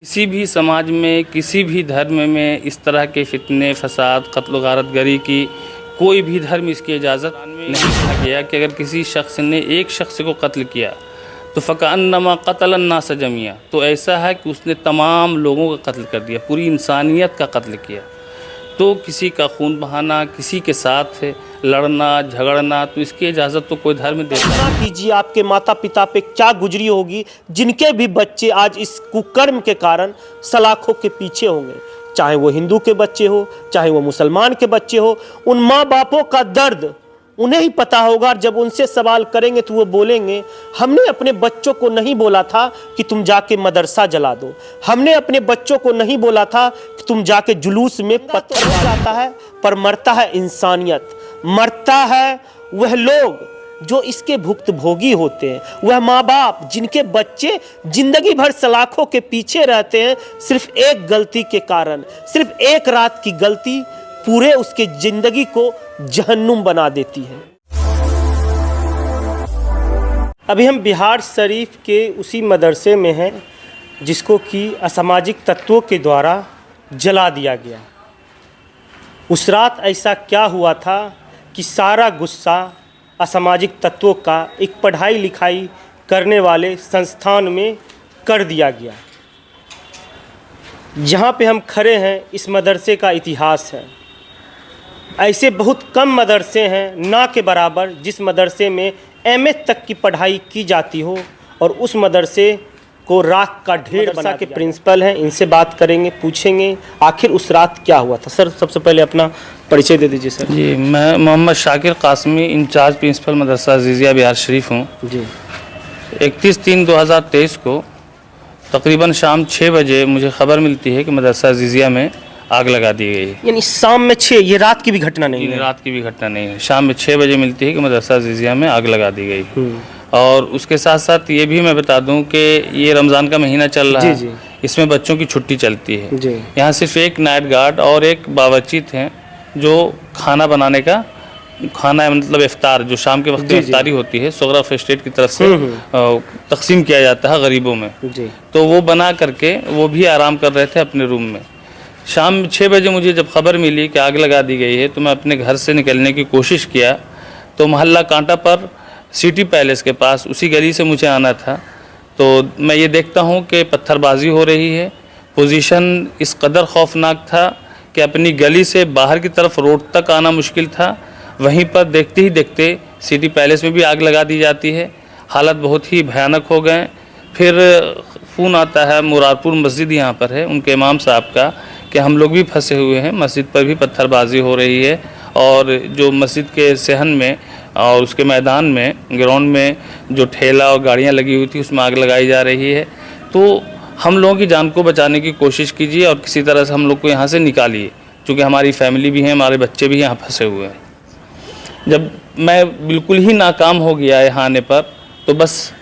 किसी भी समाज में, किसी भी धर्म में इस तरह के फितने, फसाद, कत्ल गारतगरी की कोई भी धर्म इसकी इजाज़त नहीं दिया गया कि अगर किसी शख्स ने एक शख्स को कत्ल किया तो फ़कअन्नमा क़तलन्नास जमीआ, तो ऐसा है कि उसने तमाम लोगों का कत्ल कर दिया, पूरी इंसानियत का कत्ल किया। तो किसी का खून बहाना, किसी के साथ लड़ना झगड़ना, तो इसकी इजाज़त तो कोई धर्म देता है। कल्पना कीजिए आपके माता पिता पे क्या गुजरी होगी, जिनके भी बच्चे आज इस कुकर्म के कारण सलाखों के पीछे होंगे। चाहे वो हिंदू के बच्चे हो, चाहे वो मुसलमान के बच्चे हो, उन माँ बापों का दर्द उन्हें ही पता होगा। जब उनसे सवाल करेंगे तो वो बोलेंगे, हमने अपने बच्चों को नहीं बोला था कि तुम जाके मदरसा जला दो, हमने अपने बच्चों को नहीं बोला था कि तुम जाके जुलूस में पत्थर हो जाता है, पर मरता है इंसानियत, मरता है वह लोग जो इसके भुक्तभोगी होते हैं, वह माँ बाप जिनके बच्चे जिंदगी भर सलाखों के पीछे रहते हैं। सिर्फ एक गलती के कारण, सिर्फ एक रात की गलती पूरे उसके जिंदगी को जहन्नुम बना देती है। अभी हम बिहार शरीफ के उसी मदरसे में हैं जिसको कि असामाजिक तत्वों के द्वारा जला दिया गया। उस रात ऐसा क्या हुआ था कि सारा गुस्सा असामाजिक तत्वों का एक पढ़ाई लिखाई करने वाले संस्थान में कर दिया गया। जहाँ पे हम खड़े हैं इस मदरसे का इतिहास है। ऐसे बहुत कम मदरसे हैं ना के बराबर जिस मदरसे में एमए तक की पढ़ाई की जाती हो, और उस मदरसे को राख का ढेर बना के प्रिंसिपल हैं, इनसे बात करेंगे, पूछेंगे आखिर उस रात क्या हुआ था। सर, सबसे पहले अपना परिचय दे दीजिए। सर जी, मैं मोहम्मद शाकिर कासमी, इंचार्ज प्रिंसिपल मदरसा अज़ीज़िया बिहार शरीफ हूँ। जी, 31/3/2023 को तकरीबन शाम 6 बजे मुझे ख़बर मिलती है कि मदरसा अज़ीज़िया में आग लगा दी गई है। यानी शाम में 6, ये रात की भी घटना नहीं है? रात की भी घटना नहीं है। शाम में 6 बजे मिलती है कि मदरसा अज़ीज़िया में आग लगा दी गई। और उसके साथ साथ ये भी मैं बता दूं कि ये रमज़ान का महीना चल रहा है, इसमें बच्चों की छुट्टी चलती है। यहाँ सिर्फ एक नाइट गार्ड और एक बावर्ची थे जो खाना बनाने का, खाना मतलब इफ्तार, जो शाम के वक्त इफ्तारी होती है, सोगरा फेस्टेट की तरफ से तकसीम किया जाता है गरीबों में, तो वो बना करके वो भी आराम कर रहे थे अपने रूम में। शाम 6 बजे मुझे जब ख़बर मिली कि आग लगा दी गई है तो मैं अपने घर से निकलने की कोशिश किया, तो मोहल्ला कांटा पर सिटी पैलेस के पास उसी गली से मुझे आना था। तो मैं ये देखता हूँ कि पत्थरबाजी हो रही है। पोजीशन इस कदर खौफनाक था कि अपनी गली से बाहर की तरफ रोड तक आना मुश्किल था। वहीं पर देखते ही देखते सिटी पैलेस में भी आग लगा दी जाती है। हालात बहुत ही भयानक हो गए। फिर फ़ोन आता है, मुरारपुर मस्जिद यहाँ पर है, उनके इमाम साहब का, कि हम लोग भी फंसे हुए हैं, मस्जिद पर भी पत्थरबाजी हो रही है और जो मस्जिद के सहन में और उसके मैदान में, ग्राउंड में जो ठेला और गाड़ियाँ लगी हुई थी उसमें आग लगाई जा रही है। तो हम लोगों की जान को बचाने की कोशिश कीजिए और किसी तरह से हम लोग को यहाँ से निकालिए, क्योंकि हमारी फैमिली भी है, हमारे बच्चे भी यहाँ फंसे हुए हैं। जब मैं बिल्कुल ही नाकाम हो गया यहाँ आने पर, तो बस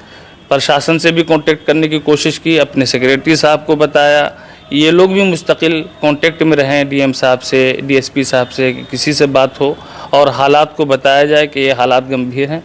प्रशासन से भी कांटेक्ट करने की कोशिश की, अपने सेक्रेटरी साहब को बताया। ये लोग भी मुस्तकिल कांटेक्ट में रहें डीएम साहब से, डीएसपी साहब से, किसी से बात हो और हालात को बताया जाए कि ये हालात गंभीर हैं,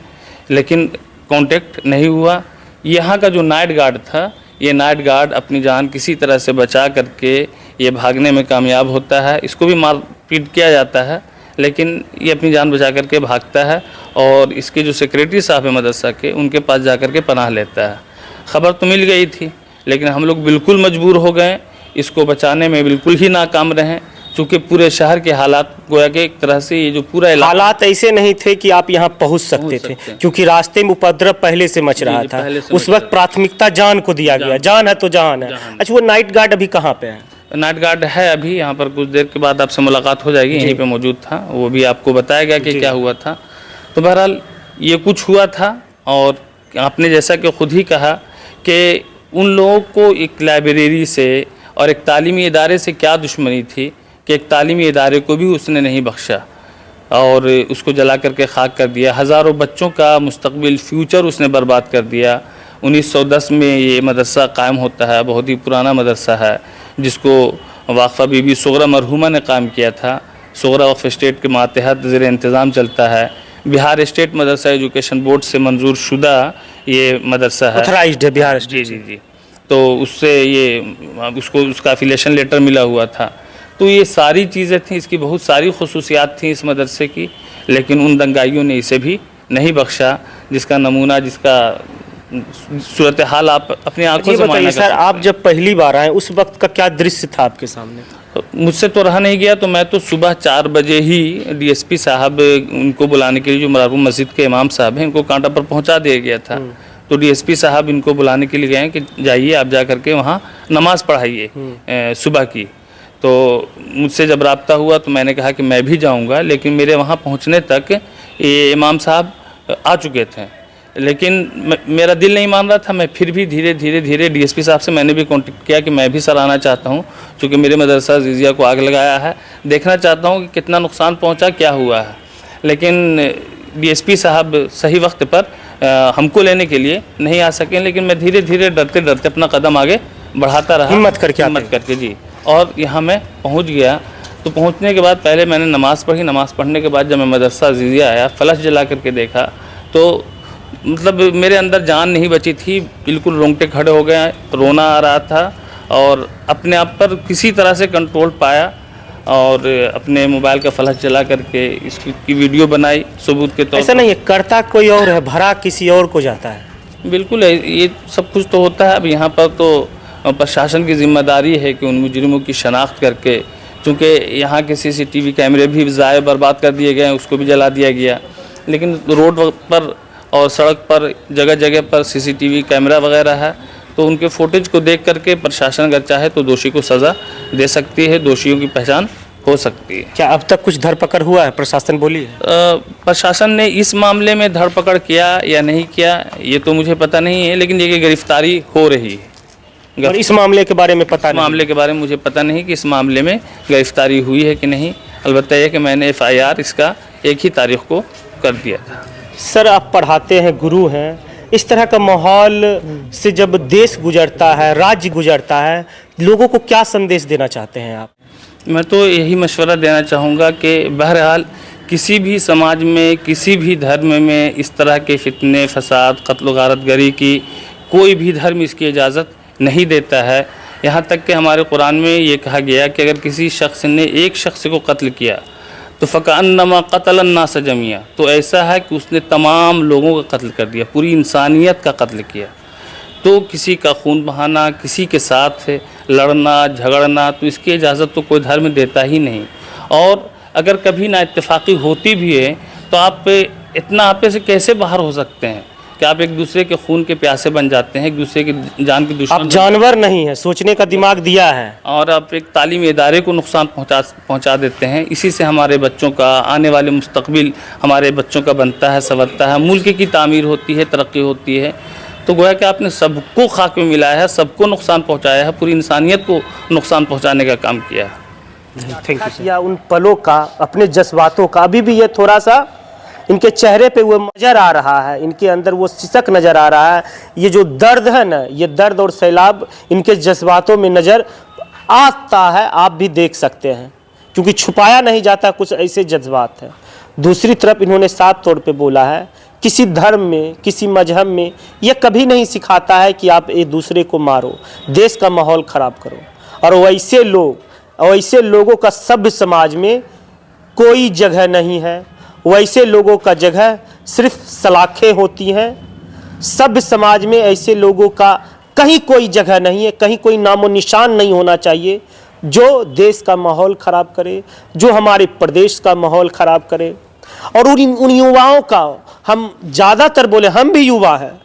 लेकिन कांटेक्ट नहीं हुआ। यहाँ का जो नाइट गार्ड था, ये नाइट गार्ड अपनी जान किसी तरह से बचा करके ये भागने में कामयाब होता है। इसको भी मार पीट किया जाता है, लेकिन ये अपनी जान बचा करके भागता है और इसके जो सेक्रेटरी साहब है मदरसा के, उनके पास जा कर के पनाह लेता है। ख़बर तो मिल गई थी, लेकिन हम लोग बिल्कुल मजबूर हो गए, इसको बचाने में बिल्कुल ही नाकाम रहे, क्योंकि पूरे शहर के हालात गोया के एक तरह से ये जो पूरा हालात ऐसे नहीं थे कि आप यहाँ पहुँच सकते थे, क्योंकि रास्ते में उपद्रव पहले से मच रहा था। उस वक्त प्राथमिकता जान को दिया गया, जान है तो जहान है। अच्छा, वो नाइट गार्ड अभी कहाँ पे है? नाइट गार्ड है अभी यहाँ पर, कुछ देर के बाद आपसे मुलाकात हो जाएगी, यहीं पे मौजूद था, वो भी आपको बताया गया कि क्या हुआ था। तो बहरहाल ये कुछ हुआ था, और आपने जैसा कि खुद ही कहा कि उन लोगों को एक लाइब्रेरी से और एक तालीमी इदारे से क्या दुश्मनी थी कि एक तालीमी इदारे को भी उसने नहीं बख्शा और उसको जला करके खाक कर दिया। हज़ारों बच्चों का मुस्तकबिल, फ्यूचर उसने बर्बाद कर दिया। 1910 में ये मदरसा कायम होता है, बहुत ही पुराना मदरसा है, जिसको वाक़फ़ा बीबी सोगरा मरहूमा ने कायम किया था। सोगरा वक्फ स्टेट के मातहत ज़ेर इंतज़ाम चलता है। बिहार स्टेट मदरसा एजुकेशन बोर्ड से मंजूर शुदा ये मदरसा है, ऑथराइज्ड है बिहार स्टेट। जी। तो उससे ये उसको उसका एफिलिएशन लेटर मिला हुआ था। तो ये सारी चीज़ें थी, इसकी बहुत सारी खुसूसियात थी इस मदरसे की, लेकिन उन दंगाइयों ने इसे भी नहीं बख्शा, जिसका नमूना, जिसका सूरत हाल आप अपनी आंखों से मानना। सर, आप जब पहली बार आए उस वक्त का क्या दृश्य था आपके सामने? मुझसे तो रहा नहीं गया, तो मैं तो सुबह 4 बजे ही डीएसपी साहब उनको बुलाने के लिए, जो मरारपुर मस्जिद के इमाम साहब हैं, इनको कांटा पर पहुंचा दिया गया था। तो डीएसपी साहब इनको बुलाने के लिए गए कि जाइए आप जा करके वहाँ नमाज पढ़ाइए सुबह की। तो मुझसे जब रब्ता हुआ तो मैंने कहा कि मैं भी जाऊँगा, लेकिन मेरे वहाँ पहुँचने तक ये इमाम साहब आ चुके थे, लेकिन मेरा दिल नहीं मान रहा था। मैं फिर भी धीरे धीरे डीएसपी साहब से मैंने भी कांटेक्ट किया कि मैं भी सर आना चाहता हूं, क्योंकि मेरे मदरसा अज़ीज़िया को आग लगाया है, देखना चाहता हूं कि कितना नुकसान पहुंचा, क्या हुआ है। लेकिन डीएसपी साहब सही वक्त पर हमको लेने के लिए नहीं आ सके, लेकिन मैं धीरे धीरे डरते डरते अपना कदम आगे बढ़ाता रहा, हिम्मत करके जी। और यहाँ मैं पहुँच गया। तो पहुँचने के बाद पहले मैंने नमाज़ पढ़ी। नमाज़ पढ़ने के बाद जब मैं मदरसा अज़ीज़िया आया, फ्लैश जला करके देखा, तो मतलब मेरे अंदर जान नहीं बची थी, बिल्कुल रोंगटे खड़े हो गए, रोना आ रहा था, और अपने आप पर किसी तरह से कंट्रोल पाया और अपने मोबाइल का फ्लैश जला करके इसकी वीडियो बनाई सबूत के तौर पर। ऐसा नहीं है, करता कोई और है, भरा किसी और को जाता है। बिल्कुल है, ये सब कुछ तो होता है। अब यहाँ पर तो प्रशासन की जिम्मेदारी है कि उन मुजरिमों की शनाख्त करके, चूँकि यहाँ के CCTV कैमरे भी ज़ाय बर्बाद कर दिए गए हैं, उसको भी जला दिया गया, लेकिन रोड पर और सड़क पर जगह जगह पर CCTV कैमरा वगैरह है, तो उनके फुटेज को देख करके प्रशासन अगर चाहे तो दोषी को सज़ा दे सकती है, दोषियों की पहचान हो सकती है। क्या अब तक कुछ धरपकड़ हुआ है, प्रशासन बोली है? प्रशासन ने इस मामले में धरपकड़ किया या नहीं किया ये तो मुझे पता नहीं है, लेकिन ये गिरफ्तारी हो रही है। और इस मामले के बारे में पता नहीं? मामले के बारे में मुझे पता नहीं कि इस मामले में गिरफ्तारी हुई है कि नहीं। अलबत्ता यह कि मैंने FIR इसका 1 ही तारीख को कर दिया था। सर, आप पढ़ाते हैं, गुरु हैं, इस तरह का माहौल से जब देश गुजरता है, राज्य गुजरता है, लोगों को क्या संदेश देना चाहते हैं आप? मैं तो यही मशवरा देना चाहूँगा कि बहरहाल किसी भी समाज में, किसी भी धर्म में इस तरह के फितने, फसाद, कत्ल गारतगरी की कोई भी धर्म इसकी इजाज़त नहीं देता है। यहाँ तक कि हमारे कुरान में ये कहा गया कि अगर किसी शख्स ने एक शख्स को कत्ल किया तो फ़कअन्नमा क़तलन नास जमिया, तो ऐसा है कि उसने तमाम लोगों का कत्ल कर दिया, पूरी इंसानियत का कत्ल किया। तो किसी का खून बहाना, किसी के साथ लड़ना झगड़ना, तो इसकी इजाज़त तो कोई धर्म देता ही नहीं। और अगर कभी ना इत्तेफाक़ी होती भी है तो आप इतना आपे से कैसे बाहर हो सकते हैं कि आप एक दूसरे के खून के प्यासे बन जाते हैं, एक दूसरे की जान की दुश्मन। आप जानवर नहीं है, सोचने का दिमाग दिया है, और आप एक तालीमी इदारे को नुकसान पहुंचा देते हैं। इसी से हमारे बच्चों का आने वाले मुस्तकबिल हमारे बच्चों का बनता है, संवरता है, मुल्क की तामीर होती है, तरक्की होती है। तो गोया कि आपने सबको खाक में मिलाया है, सबको नुकसान पहुँचाया है, पूरी इंसानियत को नुकसान पहुँचाने का काम किया है। Thank you. उन पलों का, अपने जज्बातों का अभी भी ये थोड़ा सा इनके चेहरे पे वो नज़र आ रहा है, इनके अंदर वो सिसक नज़र आ रहा है। ये जो दर्द है ना, ये दर्द और सैलाब इनके जज्बातों में नज़र आता है, आप भी देख सकते हैं, क्योंकि छुपाया नहीं जाता, कुछ ऐसे जज्बात हैं। दूसरी तरफ इन्होंने साफ तौर पे बोला है, किसी धर्म में, किसी मजहब में यह कभी नहीं सिखाता है कि आप एक दूसरे को मारो, देश का माहौल ख़राब करो। और वैसे लोगों का सभ्य समाज में कोई जगह नहीं है। वैसे लोगों का जगह सिर्फ सलाखें होती हैं। सभ्य समाज में ऐसे लोगों का कहीं कोई जगह नहीं है, कहीं कोई नामो निशान नहीं होना चाहिए जो देश का माहौल ख़राब करे, जो हमारे प्रदेश का माहौल ख़राब करे। और उन युवाओं का हम ज़्यादातर बोले, हम भी युवा हैं,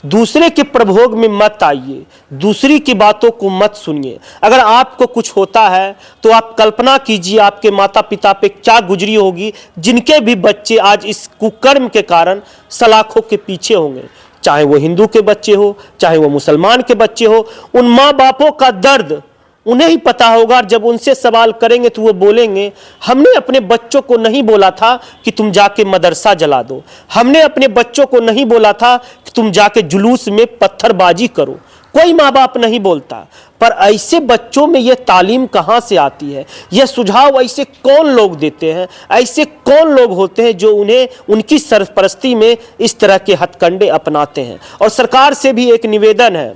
दूसरे के प्रभोग में मत आइए, दूसरी की बातों को मत सुनिए। अगर आपको कुछ होता है तो आप कल्पना कीजिए आपके माता पिता पे क्या गुजरी होगी, जिनके भी बच्चे आज इस कुकर्म के कारण सलाखों के पीछे होंगे। चाहे वो हिंदू के बच्चे हो, चाहे वो मुसलमान के बच्चे हो, उन माँ बापों का दर्द उन्हें ही पता होगा। जब उनसे सवाल करेंगे तो वो बोलेंगे, हमने अपने बच्चों को नहीं बोला था कि तुम जाके मदरसा जला दो, हमने अपने बच्चों को नहीं बोला था कि तुम जाके जुलूस में पत्थरबाजी करो। कोई माँ बाप नहीं बोलता, पर ऐसे बच्चों में ये तालीम कहाँ से आती है? यह सुझाव ऐसे कौन लोग देते हैं? ऐसे कौन लोग होते हैं जो उन्हें उनकी सरपरस्ती में इस तरह के हथकंडे अपनाते हैं? और सरकार से भी एक निवेदन है,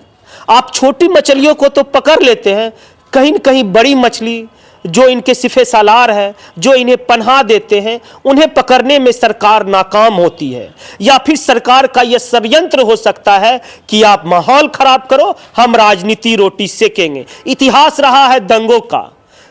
आप छोटी मछलियों को तो पकड़ लेते हैं, कहीं न कहीं बड़ी मछली जो इनके सिफे सालार है, जो इन्हें पनाह देते हैं, उन्हें पकड़ने में सरकार नाकाम होती है। या फिर सरकार का यह षड्यंत्र हो सकता है कि आप माहौल खराब करो, हम राजनीति रोटी सेकेंगे। इतिहास रहा है दंगों का,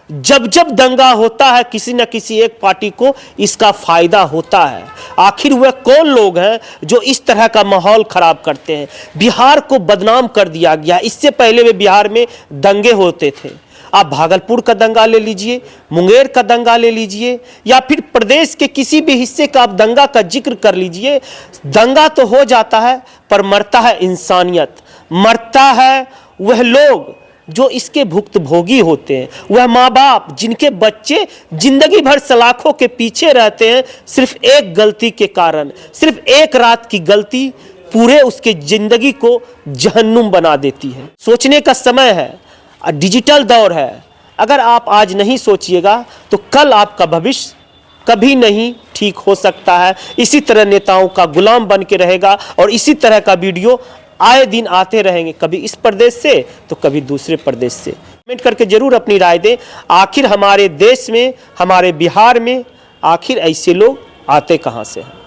जब जब दंगा होता है किसी न किसी एक पार्टी को इसका फायदा होता है। आखिर वह कौन लोग हैं जो इस तरह का माहौल खराब करते हैं? बिहार को बदनाम कर दिया गया। इससे पहले वे बिहार में दंगे होते थे। आप भागलपुर का दंगा ले लीजिए, मुंगेर का दंगा ले लीजिए, या फिर प्रदेश के किसी भी हिस्से का आप दंगा का जिक्र कर लीजिए। दंगा तो हो जाता है, पर मरता है इंसानियत, मरता है वह लोग जो इसके भुक्तभोगी होते हैं, वह माँ बाप जिनके बच्चे जिंदगी भर सलाखों के पीछे रहते हैं, सिर्फ एक गलती के कारण, सिर्फ एक रात की गलती पूरे उसके जिंदगी को जहन्नुम बना देती है। सोचने का समय है, डिजिटल दौर है। अगर आप आज नहीं सोचिएगा तो कल आपका भविष्य कभी नहीं ठीक हो सकता है। इसी तरह नेताओं का गुलाम बन के रहेगा और इसी तरह का वीडियो आए दिन आते रहेंगे, कभी इस प्रदेश से तो कभी दूसरे प्रदेश से। कमेंट करके जरूर अपनी राय दें, आखिर हमारे देश में, हमारे बिहार में आखिर ऐसे लोग आते कहाँ से हैं।